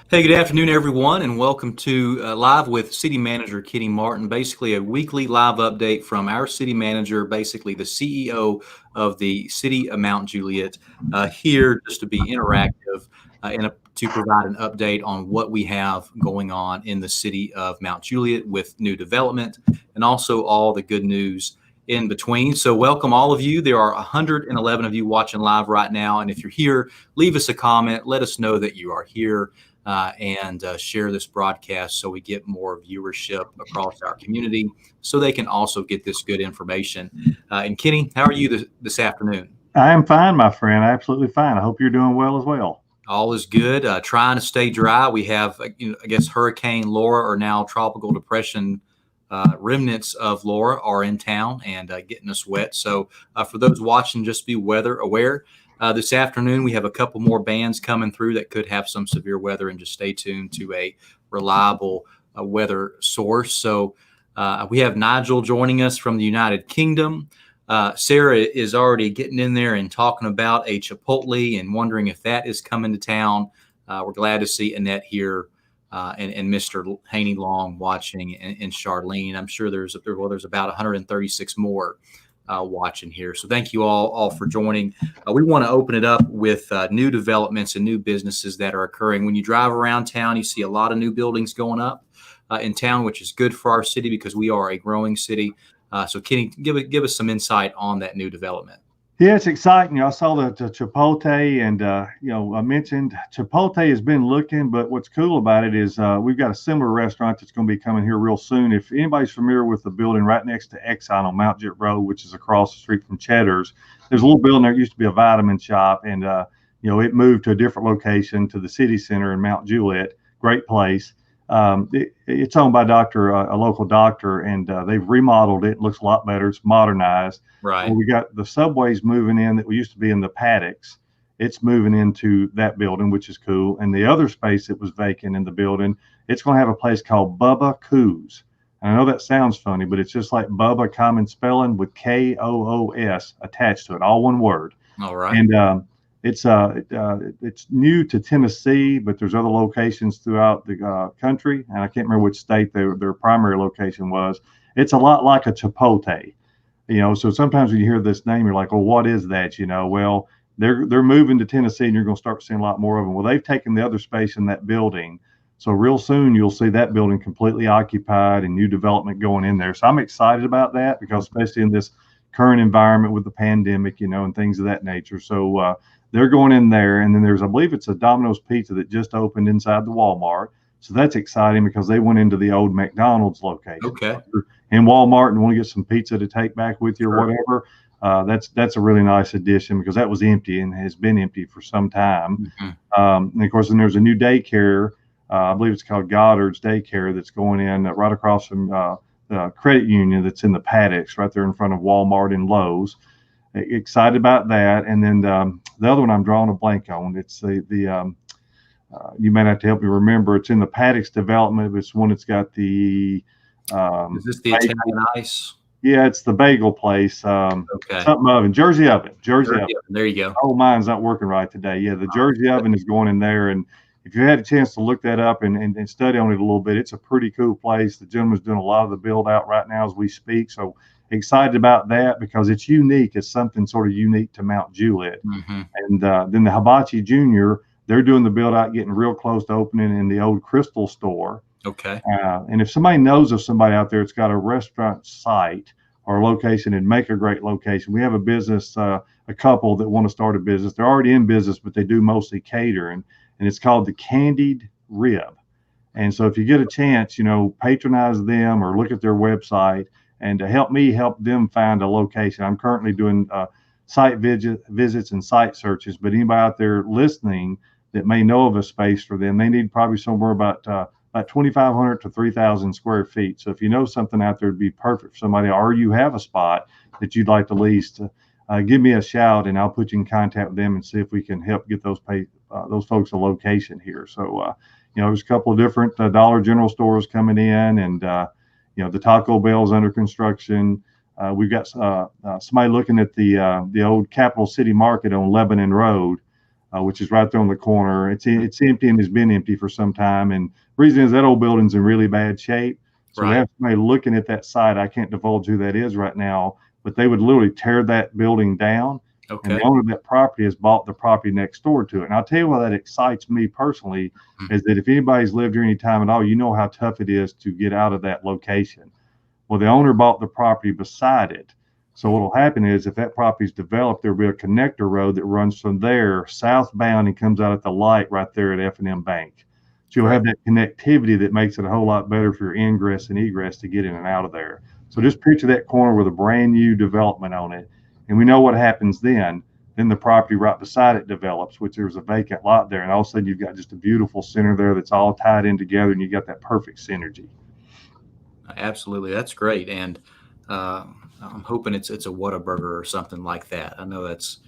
Hey, good afternoon, everyone, and welcome to Live with City Manager Kitty Martin. Basically, a weekly live update from our city manager, basically the CEO of the city of Mount Juliet, here just to be interactive to provide an update on what we have going on in the city of Mount Juliet with new development and also all the good news in between. So, welcome all of you. There are 111 of you watching live right now, and if you're here, leave us a comment. Let us know that you are here and share this broadcast so we get more viewership across our community so they can also get this good information. And Kenny, how are you this afternoon? I am fine, my friend. Absolutely fine. I hope you're doing well as well. All is good. Trying to stay dry. We have, I guess, Hurricane Laura or now Tropical Depression remnants of Laura are in town and getting us wet. So for those watching, just be weather aware. This afternoon, we have a couple more bands coming through that could have some severe weather, and just stay tuned to a reliable weather source. So we have Nigel joining us from the United Kingdom. Sarah is already getting in there and talking about a Chipotle and wondering if that is coming to town. We're glad to see Annette here and Mr. Haney Long watching and Charlene. I'm sure there's about 136 more watching here. So thank you all for joining. We want to open it up with new developments and new businesses that are occurring. When you drive around town, you see a lot of new buildings going up in town, which is good for our city because we are a growing city. So Kenny, give us some insight on that new development. Yeah, it's exciting. I saw the Chipotle, and I mentioned Chipotle has been looking, but what's cool about it is we've got a similar restaurant that's going to be coming here real soon. If anybody's familiar with the building right next to Exxon on Mount Jet Road, which is across the street from Cheddar's, there's a little building there. It used to be a vitamin shop, and it moved to a different location to the city center in Mount Juliet. Great place. It's owned by a local doctor, and they've remodeled it. It looks a lot better. It's modernized. Right. We got the subways moving in that used to be in the paddocks. It's moving into that building, which is cool. And the other space that was vacant in the building, it's going to have a place called Bubba Coos. And I know that sounds funny, but it's just like Bubba, common spelling, with Koos attached to it, all one word. All right. And it's new to Tennessee, but there's other locations throughout the country, and I can't remember which state their primary location was. It's a lot like a Chipotle, So sometimes when you hear this name, you're like, "Well, what is that?" Well, they're moving to Tennessee, and you're going to start seeing a lot more of them. Well, they've taken the other space in that building, so real soon you'll see that building completely occupied and new development going in there. So I'm excited about that because especially in this current environment with the pandemic, and things of that nature. So they're going in there, and then I believe it's a Domino's Pizza that just opened inside the Walmart. So that's exciting because they went into the old McDonald's location. Okay. In Walmart and want to get some pizza to take back with you or whatever. That's a really nice addition because that was empty and has been empty for some time. Mm-hmm. And of course, then there's a new daycare. I believe it's called Goddard's Daycare that's going in right across from the credit union that's in the paddocks right there in front of Walmart and Lowe's. Excited about that. And then the other one I'm drawing a blank on. It's you might have to help me remember. It's in the paddocks development. It's one that's got the is this the Italian Ice? Yeah, it's the bagel place. Okay. Something oven, Jersey Oven. Jersey Oven. There you go. Oh, mine's not working right today. Yeah, the Jersey Oven is going in there, and if you had a chance to look that up and study on it a little bit, it's a pretty cool place. The gentleman's doing a lot of the build out right now as we speak. So excited about that because it's unique. It's something sort of unique to Mount Juliet. Mm-hmm. And then the Hibachi Jr., they're doing the build out, getting real close to opening in the old Crystal store. Okay. And if somebody knows of somebody out there that's got a restaurant site or location, and make a great location. We have a business, a couple that want to start a business. They're already in business, but they do mostly catering, and it's called the Candied Rib. And so if you get a chance, patronize them or look at their website and to help me help them find a location. I'm currently doing site visits and site searches, but anybody out there listening that may know of a space for them, they need probably somewhere about 2,500 to 3,000 square feet. So if you know something out there would be perfect for somebody, or you have a spot that you'd like to lease, give me a shout and I'll put you in contact with them and see if we can help get those folks a location here. So, there's a couple of different Dollar General stores coming in, and the Taco Bell's under construction. We've got somebody looking at the old Capital City Market on Lebanon Road. which is right there on the corner. It's empty and has been empty for some time. And the reason is that old building's in really bad shape. So we Right. have somebody looking at that site. I can't divulge who that is right now, but they would literally tear that building down. And the Okay. owner of that property has bought the property next door to it. And I'll tell you why that excites me personally Mhm. is that if anybody's lived here any time at all, you know how tough it is to get out of that location. Well, the owner bought the property beside it. So what will happen is if that property is developed, there'll be a connector road that runs from there southbound and comes out at the light right there at F&M Bank. So you'll Great. have that connectivity that makes it a whole lot better for your ingress and egress to get in and out of there. So just picture that corner with a brand new development on it. And we know what happens then. Then the property right beside it develops, which there's a vacant lot there. And all of a sudden you've got just a beautiful center there that's all tied in together and you got that perfect synergy. Absolutely, that's great, and I'm hoping it's a Whataburger or something like that. I know that's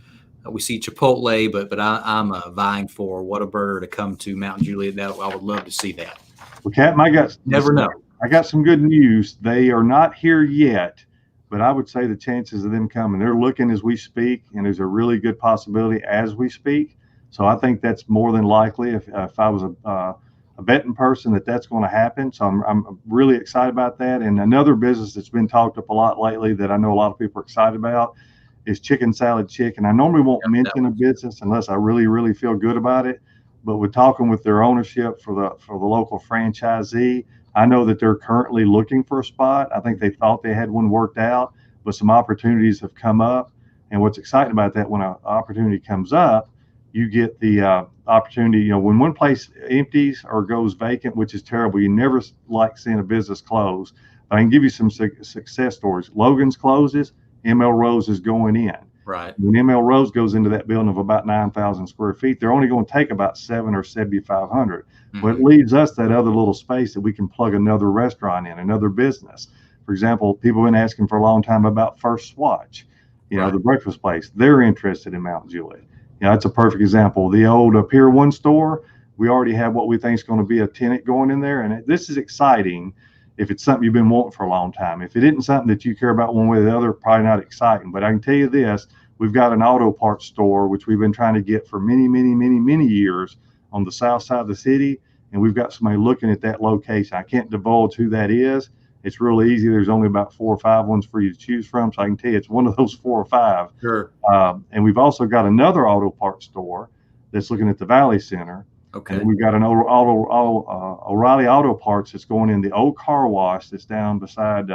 we see Chipotle, but I'm vying for Whataburger to come to Mount Juliet. That I would love to see that. Well, Captain, Never know. I got some good news. They are not here yet, but I would say the chances of them coming, they're looking as we speak, and there's a really good possibility as we speak. So I think that's more than likely. If I was a betting person, that's going to happen. So I'm really excited about that. And another business that's been talked up a lot lately that I know a lot of people are excited about is Chicken Salad Chicken. I normally won't Yep, that mention a business unless I really, really feel good about it. But with talking with their ownership for the local franchisee, I know that they're currently looking for a spot. I think they thought they had one worked out, but some opportunities have come up. And what's exciting about that, when an opportunity comes up, you get the opportunity. You know, when one place empties or goes vacant, which is terrible, you never like seeing a business close. I can give you some success stories. Logan's closes, ML Rose is going in. right. When ML Rose goes into that building of about 9,000 square feet, they're only going to take about 7 or 7,500. Well, it Mhm. leaves us that other little space that we can plug another restaurant in, another business. For example, people have been asking for a long time about First Swatch, Right. the breakfast place. They're interested in Mount Juliet. That's a perfect example. The old Pier 1 store, we already have what we think is going to be a tenant going in there. And this is exciting if it's something you've been wanting for a long time. If it isn't something that you care about one way or the other, probably not exciting. But I can tell you this, we've got an auto parts store, which we've been trying to get for many, many, many, many years on the south side of the city. And we've got somebody looking at that location. I can't divulge who that is. It's really easy. There's only about 4 or 5 ones for you to choose from. So I can tell you it's one of those 4 or 5. Sure. And we've also got another auto parts store that's looking at the Valley Center. And Okay. then we've got an O'Reilly Auto Parts that's going in the old car wash that's down beside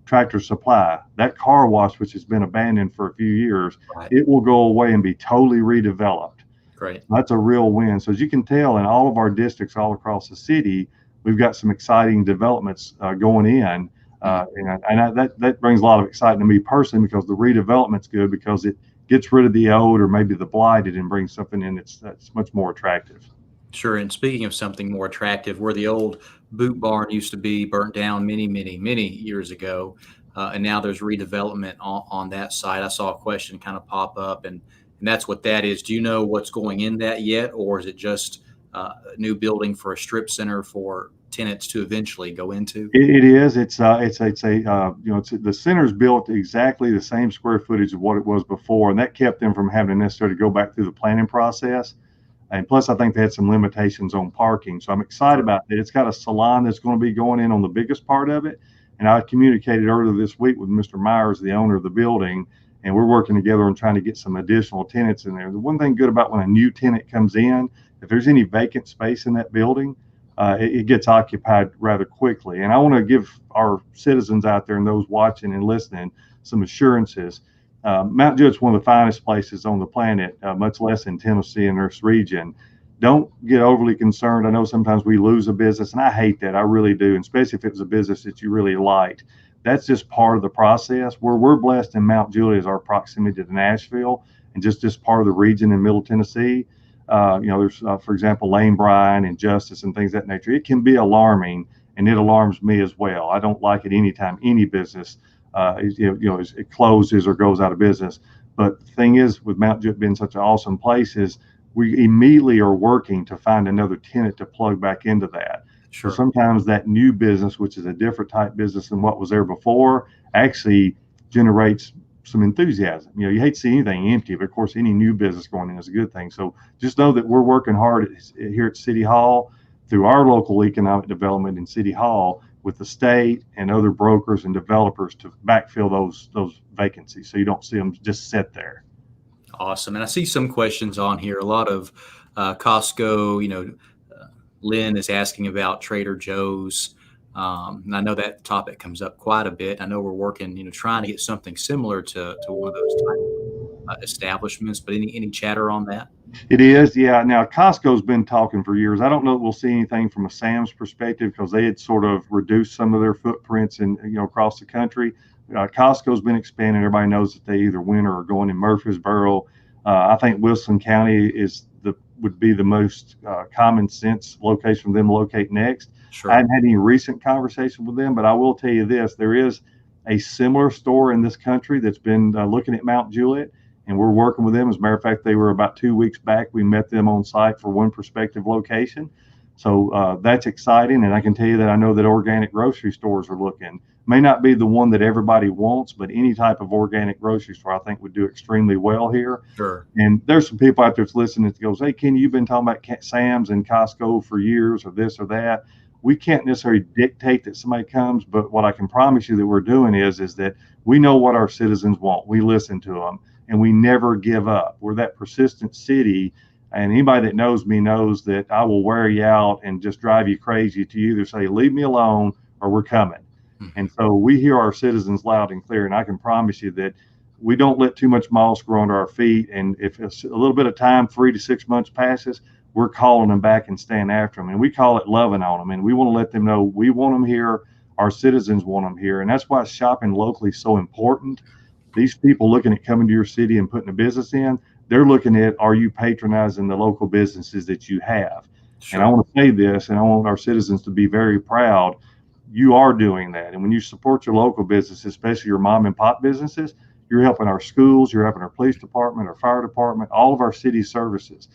Tractor Supply. That car wash, which has been abandoned for a few years, Right. it will go away and be totally redeveloped. Great. That's a real win. So as you can tell, in all of our districts all across the city, we've got some exciting developments going in. That brings a lot of excitement to me personally because the redevelopment's good because it gets rid of the old or maybe the blighted and brings something in that's much more attractive. Sure. And speaking of something more attractive, where the old boot barn used to be burnt down many, many, many years ago, and now there's redevelopment on that site. I saw a question kind of pop up, and that's what that is. Do you know what's going in that yet, or is it just a new building for a strip center for tenants to eventually go into? It is. The center's built exactly the same square footage of what it was before, and that kept them from having to necessarily go back through the planning process. And plus, I think they had some limitations on parking. So I'm excited Sure. about that. It's got a salon that's going to be going in on the biggest part of it. And I communicated earlier this week with Mr. Myers, the owner of the building, and we're working together on trying to get some additional tenants in there. The one thing good about when a new tenant comes in, if there's any vacant space in that building, it gets occupied rather quickly. And I want to give our citizens out there and those watching and listening some assurances. Mount Juliet's one of the finest places on the planet, much less in Tennessee and this region. Don't get overly concerned. I know sometimes we lose a business, and I hate that. I really do, and especially if it was a business that you really liked. That's just part of the process. Where we're blessed in Mount Juliet is our proximity to Nashville and just part of the region in Middle Tennessee. There's, for example, Lane Bryant and Justice and things of that nature. It can be alarming, and it alarms me as well. I don't like it anytime any business it closes or goes out of business. But the thing is, with Mount Juliet being such an awesome place, is we immediately are working to find another tenant to plug back into that. So Sure. sometimes that new business, which is a different type business than what was there before, actually generates some enthusiasm. You hate to see anything empty, but of course, any new business going in is a good thing. So just know that we're working hard here at City Hall through our local economic development in City Hall with the state and other brokers and developers to backfill those vacancies, so you don't see them just sit there. Awesome. And I see some questions on here. A lot of Costco, Lynn is asking about Trader Joe's. And I know that topic comes up quite a bit. I know we're working, trying to get something similar to one of those type establishments, but any chatter on that? It is, yeah. Now Costco's been talking for years. I don't know that we'll see anything from a Sam's perspective because they had sort of reduced some of their footprints across the country. Costco's been expanding. Everybody knows that they either win or are going in Murfreesboro. I think Wilson County would be the most common sense location for them to locate next. Sure. I hadn't had any recent conversation with them, but I will tell you this: there is a similar store in this country that's been looking at Mount Juliet, and we're working with them. As a matter of fact, they were about 2 weeks back. We met them on site for one prospective location. So that's exciting. And I can tell you that I know that organic grocery stores are looking. May not be the one that everybody wants, but any type of organic grocery store I think would do extremely well here. Sure. And there's some people out there that's listening that goes, hey, Kenny, you've been talking about Sam's and Costco for years or this or that. We can't necessarily dictate that somebody comes, but what I can promise you that we're doing is that we know what our citizens want. We listen to them, and we never give up. We're that persistent city, and anybody that knows me knows that I will wear you out and just drive you crazy to either say, leave me alone, or we're coming. Mm-hmm. And so we hear our citizens loud and clear, and I can promise you that we don't let too much moss grow under our feet. And if it's a little bit of time, 3 to 6 months passes, we're calling them back and staying after them. And we call it loving on them. And we want to let them know we want them here. Our citizens want them here. And that's why shopping locally is so important. These people looking at coming to your city and putting a business in, they're looking at, are you patronizing the local businesses that you have? Sure. And I want to say this, and I want our citizens to be very proud. You are doing that. And when you support your local businesses, especially your mom and pop businesses, you're helping our schools, you're helping our police department, our fire department, all of our city services.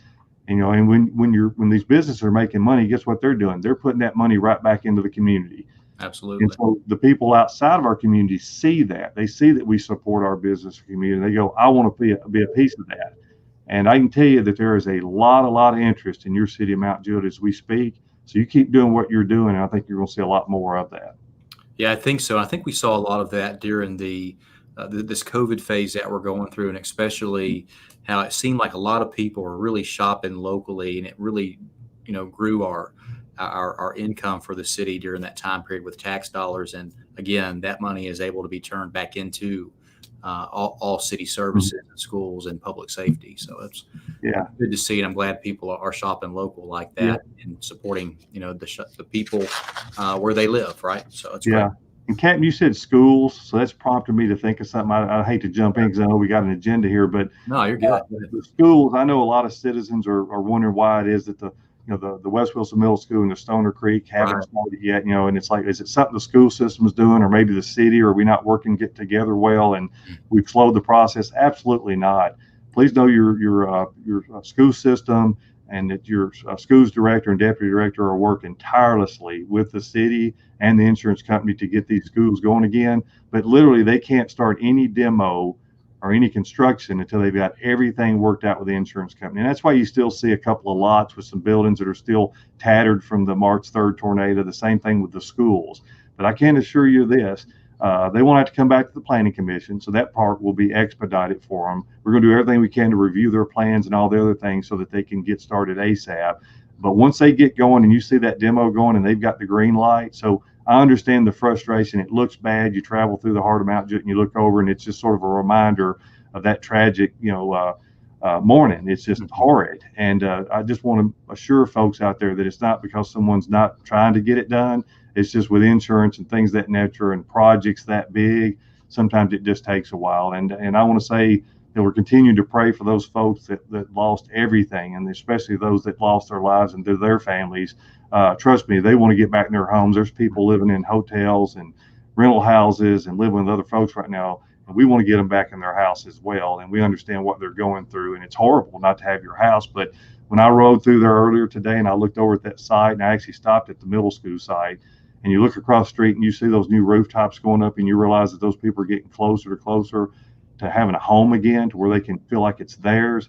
And when these businesses are making money, guess what they're doing? They're putting that money right back into the community. Absolutely. And so the people outside of our community see that. They see that we support our business community. They go, I want to be a piece of that. And I can tell you that there is a lot of interest in your city of Mount Juliet as we speak. So you keep doing what you're doing, and I think you're going to see a lot more of that. Yeah, I think so. I think we saw a lot of that during this COVID phase that we're going through, and especially how it seemed like a lot of people were really shopping locally, and it really, grew our income for the city during that time period with tax dollars. And again, that money is able to be turned back into all city services and schools and public safety. So it's good to see, and I'm glad people are shopping local like that and supporting, the people where they live, right? So it's great. And Captain, you said schools, so that's prompted me to think of something. I hate to jump in because I know we got an agenda here, but no, you're good. The schools, I know a lot of citizens are wondering why it is that the West Wilson Middle School and the Stoner Creek haven't started yet, and it's like, is it something the school system is doing, or maybe the city, or are we not working get together well and we've slowed the process? Absolutely not. Please know your school system and that your schools director and deputy director are working tirelessly with the city and the insurance company to get these schools going again. But literally, they can't start any demo or any construction until they've got everything worked out with the insurance company. And that's why you still see a couple of lots with some buildings that are still tattered from the March 3rd tornado. The same thing with the schools. But I can assure you this, they won't have to come back to the planning commission, so that part will be expedited for them. We're going to do everything we can to review their plans and all the other things so that they can get started ASAP. But once they get going and you see that demo going and they've got the green light, so I understand the frustration. It looks bad. You travel through the heart of Mount Juliet and you look over and it's just sort of a reminder of that tragic, morning. It's just horrid. And I just want to assure folks out there that it's not because someone's not trying to get it done. It's just with insurance and things that nature and projects that big, sometimes it just takes a while. And I want to say that we're continuing to pray for those folks that lost everything, and especially those that lost their lives and their families. Trust me, they want to get back in their homes. There's people living in hotels and rental houses and living with other folks right now, and we want to get them back in their house as well. And we understand what they're going through, and it's horrible not to have your house. But when I rode through there earlier today and I looked over at that site, and I actually stopped at the middle school site, and you look across the street and you see those new rooftops going up, and you realize that those people are getting closer to closer. to having a home again, to where they can feel like it's theirs.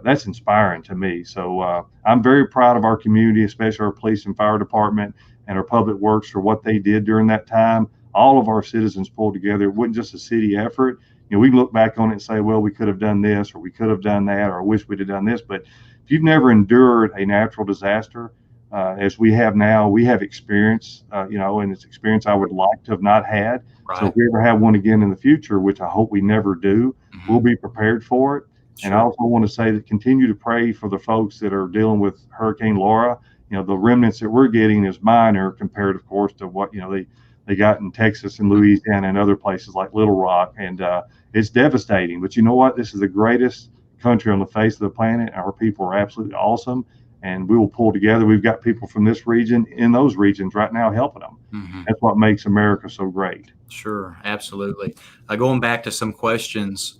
That's inspiring to me. So I'm very proud of our community, especially our police and fire department and our public works for what they did during that time. All of our citizens pulled together. It wasn't just a city effort. We can look back on it and say, well, we could have done this, or we could have done that, or I wish we'd have done this. But if you've never endured a natural disaster, as we have now, we have experience, and it's experience I would like to have not had. Right. So if we ever have one again in the future, which I hope we never do, we'll be prepared for it. Sure. And I also want to say that continue to pray for the folks that are dealing with Hurricane Laura. The remnants that we're getting is minor compared, of course, to what, they got in Texas and Louisiana and other places like Little Rock. And it's devastating. But you know what? This is the greatest country on the face of the planet. Our people are absolutely awesome. And we will pull together. We've got people from this region in those regions right now helping them. That's what makes America so great. Sure, absolutely. Going back to some questions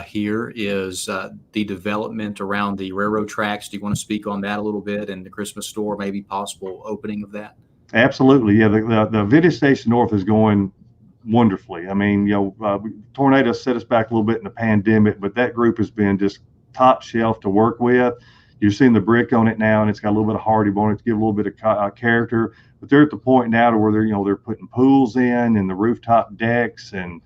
here is the development around the railroad tracks. Do you want to speak on that a little bit, and the Christmas store, maybe possible opening of that? Absolutely. Yeah, the Vintage Station North is going wonderfully. I mean, tornadoes set us back a little bit in the pandemic, but that group has been just top shelf to work with. You're seeing the brick on it now, and it's got a little bit of hardy on it to give a little bit of character. But they're at the point now to where they're putting pools in and the rooftop decks, and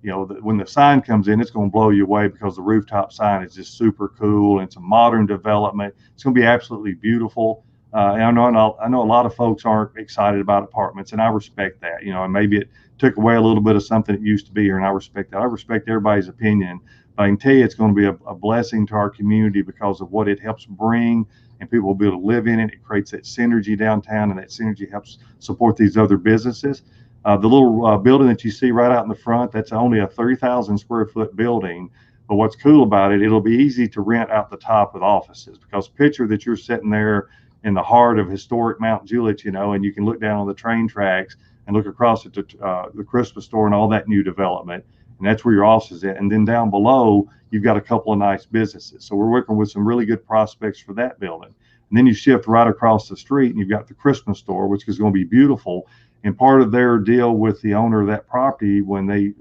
when the sign comes in, it's going to blow you away because the rooftop sign is just super cool. And it's a modern development. It's going to be absolutely beautiful. And I know a lot of folks aren't excited about apartments, and I respect that. And maybe it took away a little bit of something that used to be here, and I respect that. I respect everybody's opinion. But I can tell you it's going to be a blessing to our community because of what it helps bring, and people will be able to live in it. It creates that synergy downtown, and that synergy helps support these other businesses. The little building that you see right out in the front, that's only a 30,000 square foot building. But what's cool about it, it'll be easy to rent out the top with offices, because picture that you're sitting there in the heart of historic Mount Juliet, and you can look down on the train tracks and look across at the Christmas store and all that new development. And that's where your office is at. And then down below, you've got a couple of nice businesses. So we're working with some really good prospects for that building. And then you shift right across the street and you've got the Christmas store, which is going to be beautiful. And part of their deal with the owner of that property, when they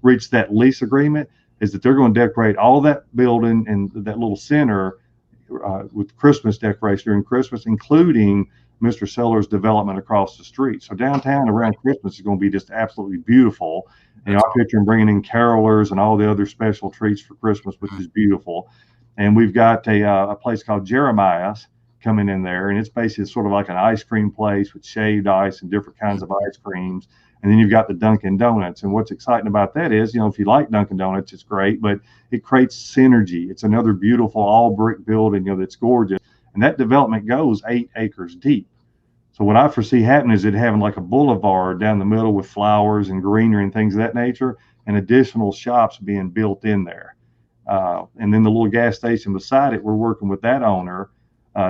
reach that lease agreement, is that they're going to decorate all that building and that little center with Christmas decoration during Christmas, including Mr. Sellers' development across the street. So downtown around Christmas is going to be just absolutely beautiful. I picture them bringing in carolers and all the other special treats for Christmas, which is beautiful. And we've got a place called Jeremiah's coming in there, and it's basically sort of like an ice cream place with shaved ice and different kinds of ice creams. And then you've got the Dunkin' Donuts. And what's exciting about that is, if you like Dunkin' Donuts, it's great, but it creates synergy. It's another beautiful all brick building, that's gorgeous. And that development goes 8 acres deep. So what I foresee happening is it having like a boulevard down the middle with flowers and greenery and things of that nature, and additional shops being built in there. And then the little gas station beside it, we're working with that owner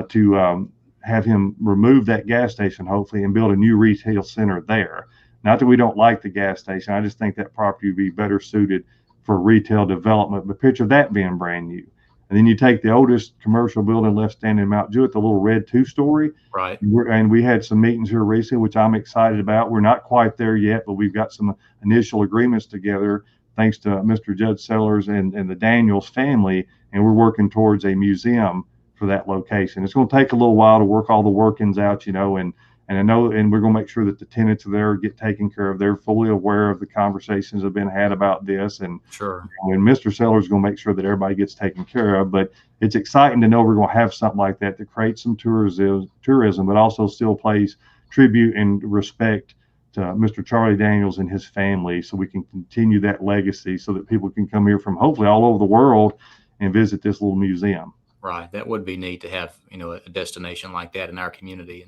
to have him remove that gas station, hopefully, and build a new retail center there. Not that we don't like the gas station. I just think that property would be better suited for retail development. But picture that being brand new. And then you take the oldest commercial building left standing in Mount Jewett, the little red 2-story. Right. And we had some meetings here recently, which I'm excited about. We're not quite there yet, but we've got some initial agreements together, thanks to Mr. Judge Sellers and the Daniels family. And we're working towards a museum for that location. It's going to take a little while to work all the workings out, and I know, and we're going to make sure that the tenants there get taken care of. They're fully aware of the conversations that have been had about this. And sure. And Mr. Sellers is going to make sure that everybody gets taken care of. But it's exciting to know we're going to have something like that creates some tourism, but also still pays tribute and respect to Mr. Charlie Daniels and his family, so we can continue that legacy so that people can come here from hopefully all over the world and visit this little museum. Right. That would be neat to have, a destination like that in our community.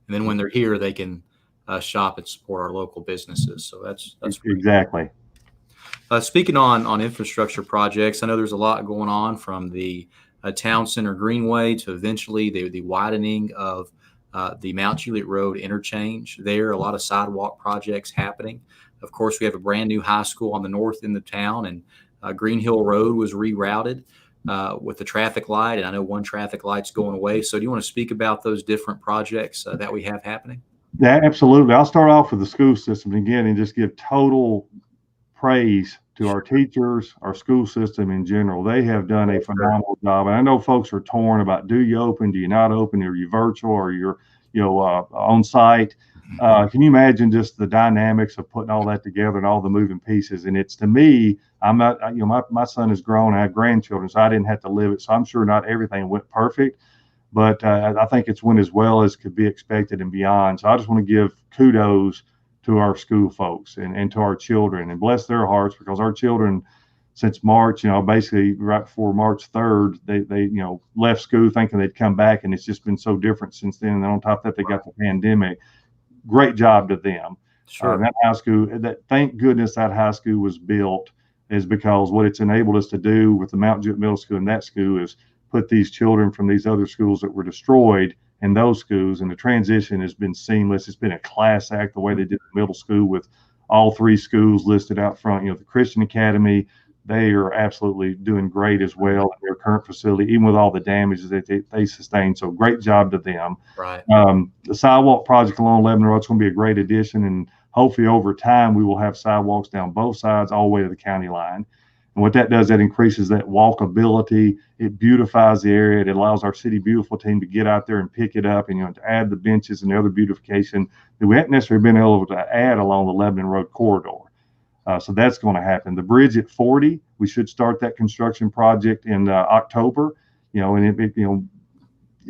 And then when they're here, they can shop and support our local businesses. So that's exactly. Speaking on infrastructure projects, I know there's a lot going on, from the Town Center Greenway to eventually the widening of the Mount Juliet Road interchange there. A lot of sidewalk projects happening. Of course, we have a brand new high school on the north end of town, and Green Hill Road was rerouted with the traffic light, and I know one traffic light's going away. So do you want to speak about those different projects that we have happening? Yeah, absolutely. I'll start off with the school system again and just give total praise to our teachers, our school system in general. They have done a phenomenal job. And I know folks are torn about, do you open, do you not open, are you virtual, or you're, on site? Can you imagine just the dynamics of putting all that together and all the moving pieces? And it's, to me, I'm not, my son is grown, I have grandchildren, so I didn't have to live it. So I'm sure not everything went perfect, but I think it's went as well as could be expected and beyond. So I just want to give kudos to our school folks and to our children, and bless their hearts, because our children, since March, basically right before March 3rd, they left school thinking they'd come back, and it's just been so different since then. And on top of that, they got the pandemic. Great job to them. Sure. That high school, thank goodness that high school was built, is because what it's enabled us to do with the Mount Juliet Middle School and that school is put these children from these other schools that were destroyed in those schools, and the transition has been seamless. It's been a class act the way they did the middle school, with all three schools listed out front. The Christian Academy, they are absolutely doing great as well in their current facility, even with all the damages that they sustained. So great job to them. Right. The sidewalk project along Lebanon Road is going to be a great addition, and hopefully over time we will have sidewalks down both sides all the way to the county line. And what that does, that increases that walkability. It beautifies the area. It allows our City Beautiful team to get out there and pick it up, and to add the benches and the other beautification that we haven't necessarily been able to add along the Lebanon Road corridor. So that's going to happen. The bridge at 40, we should start that construction project in October. And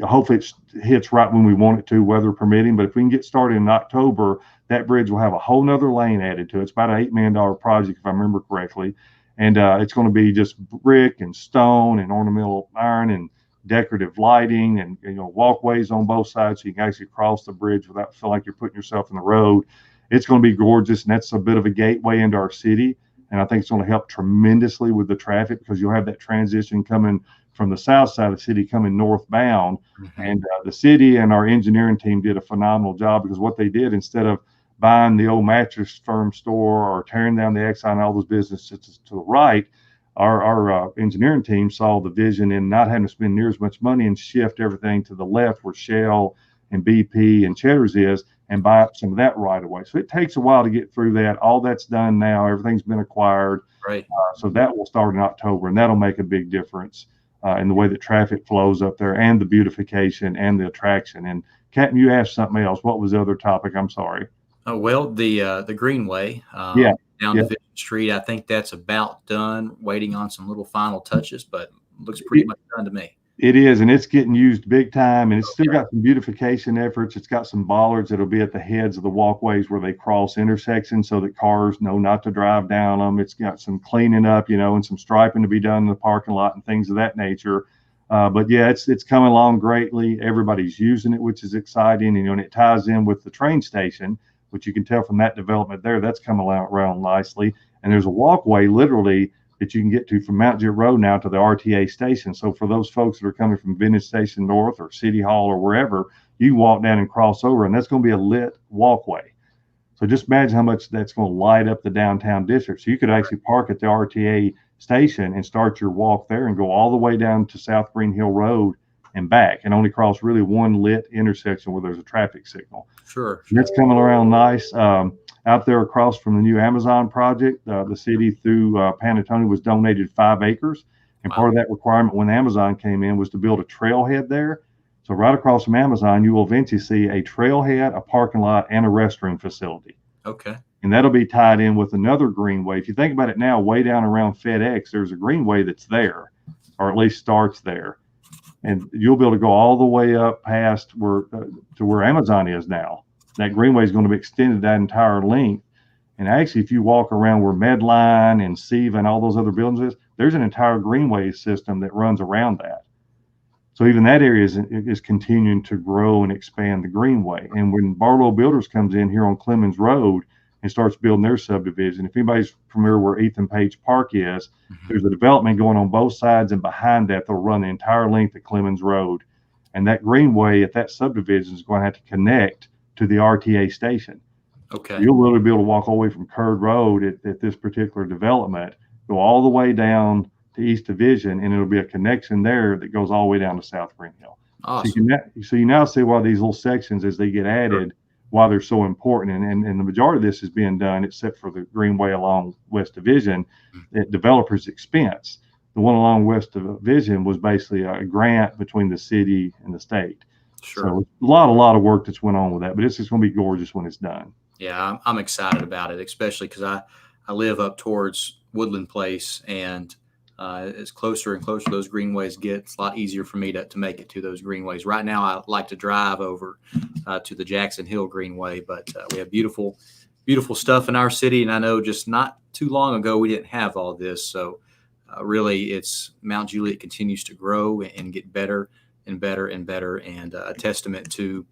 hopefully it hits right when we want it to, weather permitting. But if we can get started in October, that bridge will have a whole nother lane added to it. It's about an $8 million project, if I remember correctly. And it's going to be just brick and stone and ornamental iron and decorative lighting, and walkways on both sides, so you can actually cross the bridge without feeling like you're putting yourself in the road. It's going to be gorgeous, and that's a bit of a gateway into our city. And I think it's going to help tremendously with the traffic, because you'll have that transition coming from the south side of the city coming northbound. Mm-hmm. And the city and our engineering team did a phenomenal job, because what they did, instead of buying the old mattress firm store or tearing down the Exxon and all those businesses to the right, our engineering team saw the vision in not having to spend near as much money and shift everything to the left where Shell and BP and Cheddar's is, and buy up some of that right away. So it takes a while to get through that. All that's done now. Everything's been acquired. Right. So that will start in October, and that'll make a big difference in the way that traffic flows up there, and the beautification and the attraction. And Captain, you asked something else. What was the other topic? I'm sorry. Oh, well, the Greenway down Division Street, I think that's about done, waiting on some little final touches, but looks pretty much done to me. It is, and it's getting used big time, and it's still got some beautification efforts. It's got some bollards that'll be at the heads of the walkways where they cross intersections, so that cars know not to drive down them. It's got some cleaning up, and some striping to be done in the parking lot and things of that nature. But yeah, it's coming along greatly. Everybody's using it, which is exciting, and it ties in with the train station, which you can tell from that development there, that's coming around nicely. And there's a walkway literally that you can get to from Mount Juliet Road now to the RTA station. So for those folks that are coming from Vintage Station North or City Hall or wherever, you can walk down and cross over, and that's going to be a lit walkway. So just imagine how much that's going to light up the downtown district. So you could actually park at the RTA station and start your walk there and go all the way down to South Green Hill Road and back, and only cross really one lit intersection where there's a traffic signal. Sure. And that's coming around nice. Out there across from the new Amazon project, the city through Panatone was donated 5 acres. And part of that requirement when Amazon came in was to build a trailhead there. So right across from Amazon, you will eventually see a trailhead, a parking lot, and a restroom facility. Okay. And that'll be tied in with another greenway. If you think about it now, way down around FedEx, there's a greenway that's there, or at least starts there. And you'll be able to go all the way up past to where Amazon is now. That greenway is going to be extended that entire length. And actually, if you walk around where Medline and Seva and all those other buildings is, there's an entire greenway system that runs around that. So even that area is continuing to grow and expand the greenway. And when Barlow Builders comes in here on Clemens Road and starts building their subdivision, if anybody's familiar where Ethan Page Park is, there's a development going on both sides, and behind that, they'll run the entire length of Clemens Road. And that greenway at that subdivision is going to have to connect to the RTA station. Okay. You'll literally be able to walk all the way from Curd Road at this particular development, go all the way down to East Division, and it'll be a connection there that goes all the way down to South Green Hill. Awesome. So you now see why these little sections, as they get added, why they're so important. And the majority of this is being done, except for the Greenway along West Division, at developers' expense. The one along West Division was basically a grant between the city and the state. Sure. So a lot of work that's went on with that, but it's just going to be gorgeous when it's done. Yeah, I'm excited about it, especially because I live up towards Woodland Place, and as closer and closer those greenways get, it's a lot easier for me to make it to those greenways. Right now, I like to drive over to the Jackson Hill Greenway, but we have beautiful stuff in our city, and I know just not too long ago we didn't have all this. So really, it's Mount Juliet continues to grow and get better and better and better, and a testament to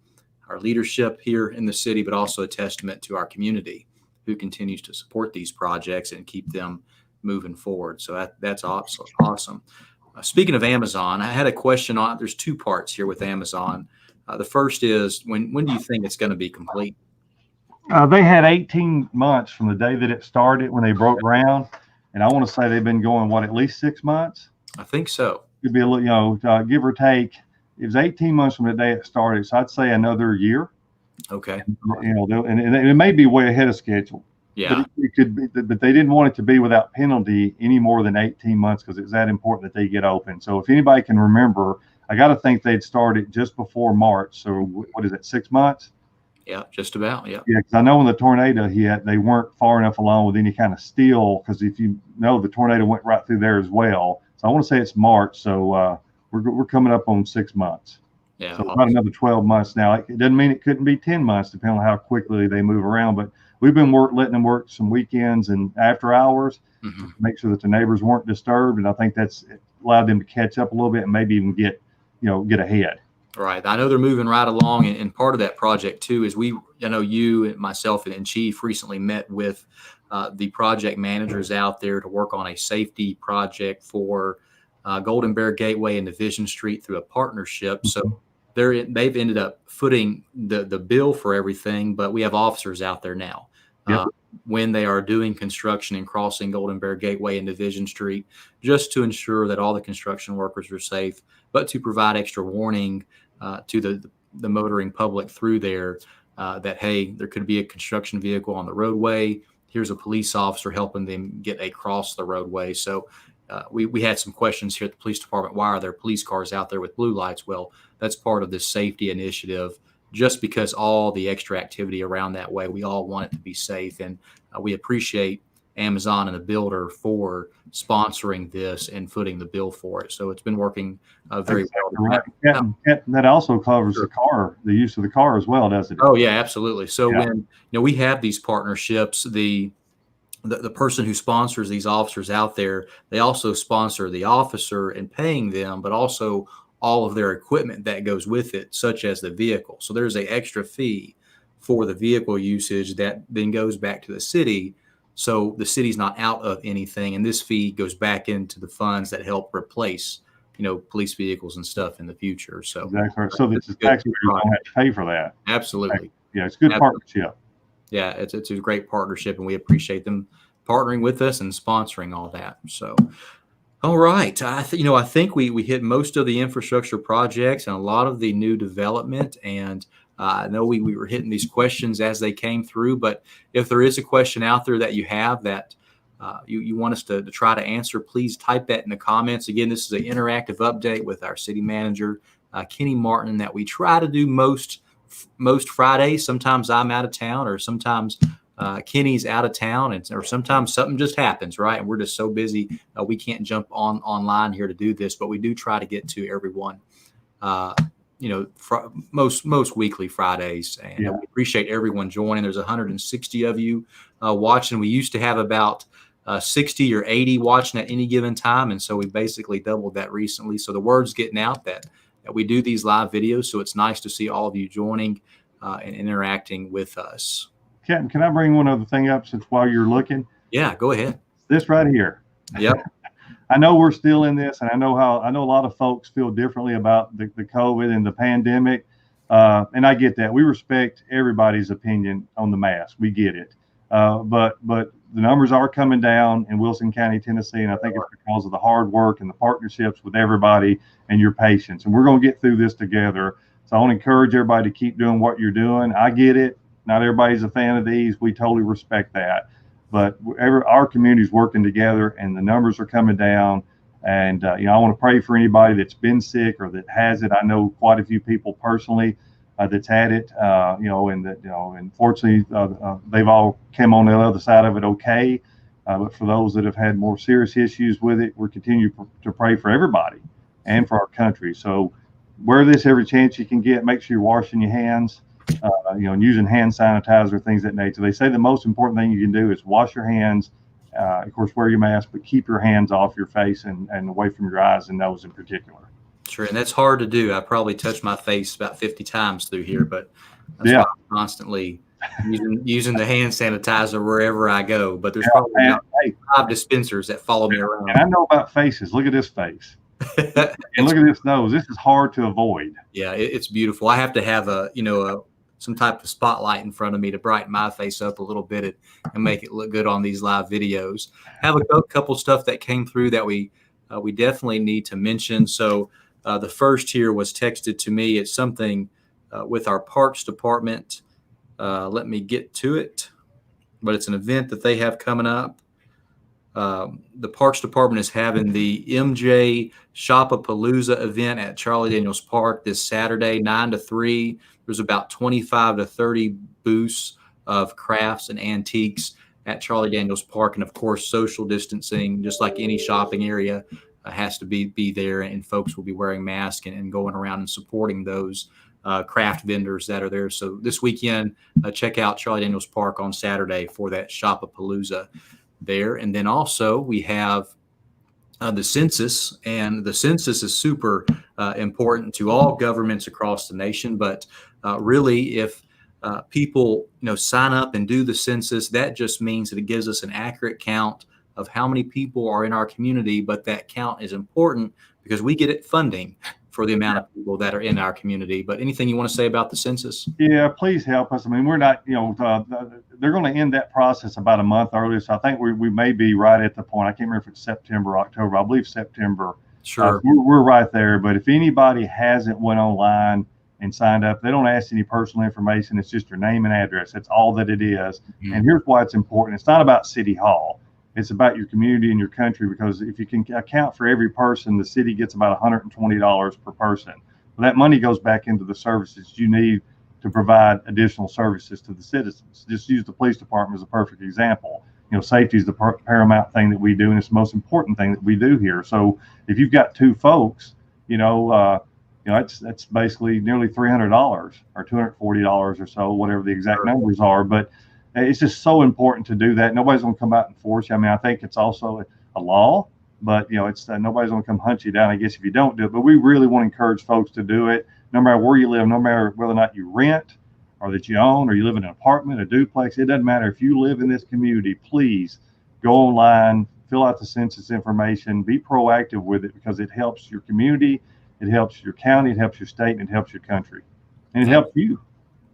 our leadership here in the city, but also a testament to our community who continues to support these projects and keep them moving forward. So that's awesome. Speaking of Amazon, I had a question on, there's two parts here with Amazon. The first is, when do you think it's going to be complete? They had 18 months from the day that it started when they broke ground. And I want to say they've been going, at least 6 months? I think so. Could be a little, give or take. It was 18 months from the day it started, so I'd say another year. Okay. And it may be way ahead of schedule. Yeah. But it could be, but they didn't want it to be without penalty any more than 18 months because it's that important that they get open. So if anybody can remember, I got to think they'd started just before March. So what is it, 6 months? Yeah, just about. Yeah. Yeah, because I know when the tornado hit, they weren't far enough along with any kind of steel, because if you know, the tornado went right through there as well. So I want to say it's March. So we're coming up on 6 months. Yeah. So about another 12 months now. It doesn't mean it couldn't be 10 months, depending on how quickly they move around. But we've been letting them work some weekends and after hours to make sure that the neighbors weren't disturbed. And I think that's allowed them to catch up a little bit and maybe even get ahead. Right. I know they're moving right along. And part of that project, too, is you and myself and Chief recently met with the project managers out there to work on a safety project for Golden Bear Gateway and Division Street through a partnership. So they've ended up footing the bill for everything, but we have officers out there now. Yep. When they are doing construction and crossing Golden Bear Gateway and Division Street, just to ensure that all the construction workers are safe, but to provide extra warning to the motoring public through there that, hey, there could be a construction vehicle on the roadway. Here's a police officer helping them get across the roadway. So we had some questions here at the police department. Why are there police cars out there with blue lights? Well, that's part of this safety initiative, just because all the extra activity around that way, we all want it to be safe. And we appreciate Amazon and the builder for sponsoring this and footing the bill for it. So it's been working very well. Right. That also covers the use of the car as well, doesn't it? Oh yeah, absolutely. So when we have these partnerships, the person who sponsors these officers out there, they also sponsor the officer in paying them, but also all of their equipment that goes with it, such as the vehicle. So there's an extra fee for the vehicle usage that then goes back to the city. So the city's not out of anything, and this fee goes back into the funds that help replace, police vehicles and stuff in the future. So exactly. So the taxpayers don't have to pay for that. Absolutely. Yeah, it's a good partnership. Yeah, it's a great partnership, and we appreciate them partnering with us and sponsoring all that. So, all right, I think we hit most of the infrastructure projects and a lot of the new development. And I know we were hitting these questions as they came through, but if there is a question out there that you have that you want us to try to answer, please type that in the comments. Again, this is an interactive update with our city manager, Kenny Martin, that we try to do most Fridays. Sometimes I'm out of town, or sometimes Kenny's out of town, or sometimes something just happens, right? And we're just so busy we can't jump online here to do this, but we do try to get to everyone. Most weekly Fridays, and we appreciate everyone joining. There's 160 of you watching. We used to have about 60 or 80 watching at any given time, and so we basically doubled that recently. So the word's getting out that we do these live videos, so it's nice to see all of you joining and interacting with us. Captain, can I bring one other thing up while you're looking? Yeah, go ahead. This right here. Yep. I know we're still in this, and I know a lot of folks feel differently about the COVID and the pandemic, and I get that. We respect everybody's opinion on the mask. We get it, but the numbers are coming down in Wilson County, Tennessee, and I think it's because of the hard work and the partnerships with everybody and your patience. And we're going to get through this together. So I want to encourage everybody to keep doing what you're doing. I get it. Not everybody's a fan of these. We totally respect that. But our community's working together, and the numbers are coming down. And I want to pray for anybody that's been sick or that has it. I know quite a few people personally that's had it, and that, and fortunately they've all come on the other side of it okay. But for those that have had more serious issues with it, we're continuing to pray for everybody and for our country. So wear this every chance you can get. Make sure you're washing your hands, and using hand sanitizer, things of that nature. They say the most important thing you can do is wash your hands. Of course, wear your mask, but keep your hands off your face and away from your eyes and nose in particular. Sure, and that's hard to do. I probably touch my face about 50 times through here, but that's why I'm constantly using the hand sanitizer wherever I go. But there's probably 5 dispensers that follow me around. And I know about faces. Look at this face. And look at this nose. This is hard to avoid. Yeah, it's beautiful. I have to have some type of spotlight in front of me to brighten my face up a little bit and make it look good on these live videos. I have a couple stuff that came through that we definitely need to mention. So the first here was texted to me. It's something with our Parks Department. Let me get to it. But it's an event that they have coming up. The Parks Department is having the MJ Shop-a-Palooza event at Charlie Daniels Park this Saturday, 9 to 3. There's about 25 to 30 booths of crafts and antiques at Charlie Daniels Park. And, of course, social distancing, just like any shopping area, has to be there. And folks will be wearing masks and going around and supporting those craft vendors that are there. So this weekend, check out Charlie Daniels Park on Saturday for that Shop-a-Palooza there. And then also we have the census, and the census is super important to all governments across the nation. But really, if people sign up and do the census, that just means that it gives us an accurate count of how many people are in our community. But that count is important because we get funding for the amount of people that are in our community. But anything you want to say about the census? Yeah, please help us. I mean, we're not, they're going to end that process about a month earlier. So I think we may be right at the point. I can't remember if it's September or October. I believe September. Sure. We're right there. But if anybody hasn't went online and signed up, they don't ask any personal information. It's just your name and address. That's all that it is. Mm-hmm. And here's why it's important. It's not about City Hall. It's about your community and your country, because if you can account for every person, the city gets about $120 per person. Well, that money goes back into the services you need to provide additional services to the citizens. Just use the police department as a perfect example. Safety is the paramount thing that we do, and it's the most important thing that we do here. So if you've got 2 folks, that's basically nearly $300 or $240 or so, whatever the exact numbers are. But it's just so important to do that. Nobody's going to come out and force you. I mean, I think it's also a law, but it's nobody's going to come hunt you down, I guess, if you don't do it. But we really want to encourage folks to do it, no matter where you live, no matter whether or not you rent or that you own, or you live in an apartment, a duplex. It doesn't matter. If you live in this community, please go online, fill out the census information, be proactive with it, because it helps your community, it helps your county, it helps your state, and it helps your country, and it helps you.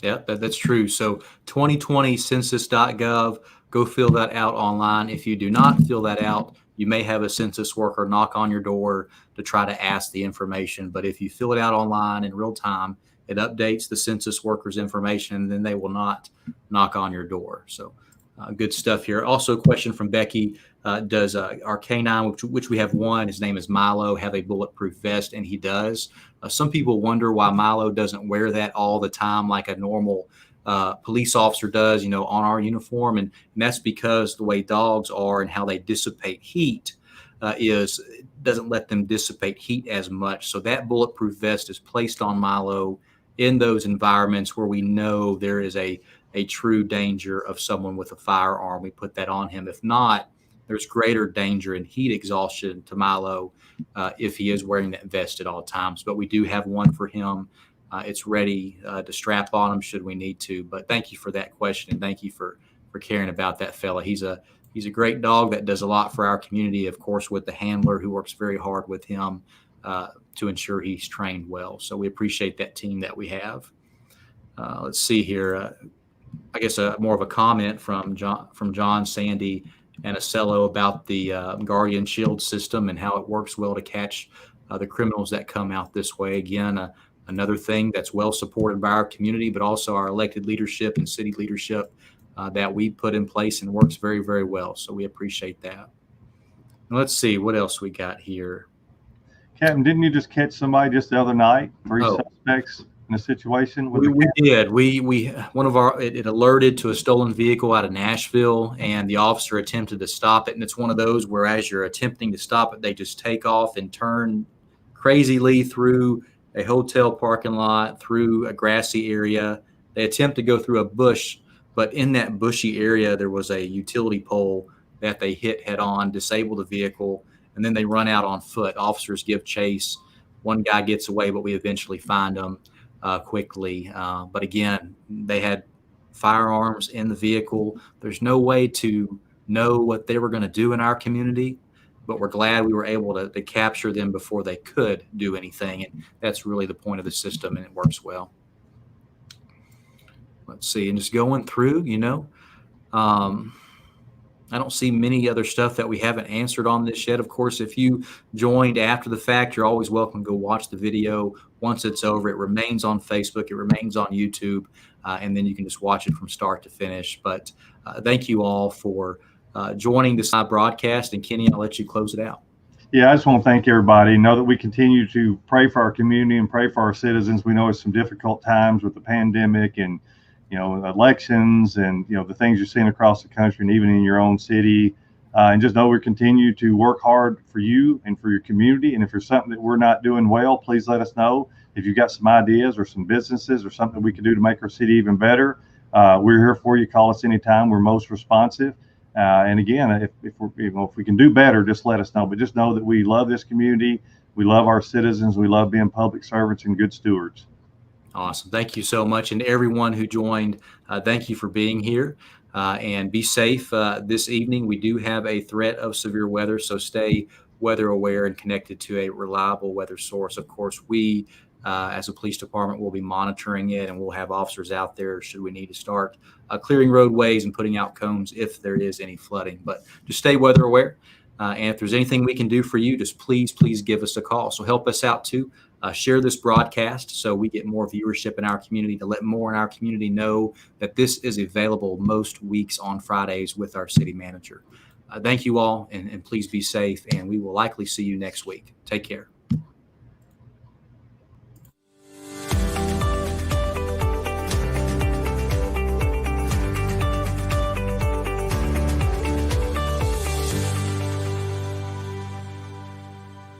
Yeah, that's true. So 2020census.gov, go fill that out online. If you do not fill that out, you may have a census worker knock on your door to try to ask the information. But if you fill it out online in real time, it updates the census worker's information, and then they will not knock on your door. So good stuff here. Also, a question from Becky. Does our K9, which we have one, his name is Milo, have a bulletproof vest? And he does. Some people wonder why Milo doesn't wear that all the time like a normal police officer does, on our uniform. And that's because the way dogs are and how they dissipate heat doesn't let them dissipate heat as much. So that bulletproof vest is placed on Milo in those environments where we know there is a true danger of someone with a firearm. We put that on him. If not, there's greater danger and heat exhaustion to Milo if he is wearing that vest at all times. But we do have one for him. It's ready to strap on him should we need to. But thank you for that question, and thank you for caring about that fella. He's a great dog that does a lot for our community, of course, with the handler who works very hard with him to ensure he's trained well. So we appreciate that team that we have. Let's see here. I guess more of a comment from John, Sandy, and Acello about the Guardian Shield system and how it works well to catch the criminals that come out this way. Again, another thing that's well supported by our community, but also our elected leadership and city leadership that we put in place and works very, very well. So we appreciate that. Let's see what else we got here. Captain, didn't you just catch somebody just the other night? 3 Oh, suspects in a situation with we did. We one of our it alerted to a stolen vehicle out of Nashville, and the officer attempted to stop it. And it's one of those where, as you're attempting to stop it, they just take off and turn crazily through a hotel parking lot, through a grassy area. They attempt to go through a bush, but in that bushy area there was a utility pole that they hit head on, disabled the vehicle, and then they run out on foot. Officers give chase. One guy gets away, but we eventually find him quickly. But again, they had firearms in the vehicle. There's no way to know what they were going to do in our community, but we're glad we were able to capture them before they could do anything. And that's really the point of the system, and it works well. Let's see, and just going through, I don't see many other stuff that we haven't answered on this yet. Of course, if you joined after the fact, you're always welcome to go watch the video. Once it's over, it remains on Facebook, it remains on YouTube, and then you can just watch it from start to finish. But thank you all for joining this live broadcast. And Kenny, I'll let you close it out. Yeah, I just want to thank everybody. Know that we continue to pray for our community and pray for our citizens. We know it's some difficult times with the pandemic and elections and, the things you're seeing across the country and even in your own city. And just know we continue to work hard for you and for your community. And if there's something that we're not doing well, please let us know. If you've got some ideas or some businesses or something we can do to make our city even better, we're here for you. Call us anytime. We're most responsive. And again, if we can do better, just let us know. But just know that we love this community. We love our citizens. We love being public servants and good stewards. Awesome. Thank you so much. And to everyone who joined, thank you for being here, and be safe this evening. We do have a threat of severe weather, so stay weather aware and connected to a reliable weather source. Of course, we as a police department will be monitoring it, and we'll have officers out there should we need to start clearing roadways and putting out cones if there is any flooding. But just stay weather aware. And if there's anything we can do for you, just please give us a call. So help us out too. Share this broadcast so we get more viewership in our community, to let more in our community know that this is available most weeks on Fridays with our city manager. Thank you all, and please be safe, and we will likely see you next week. Take care.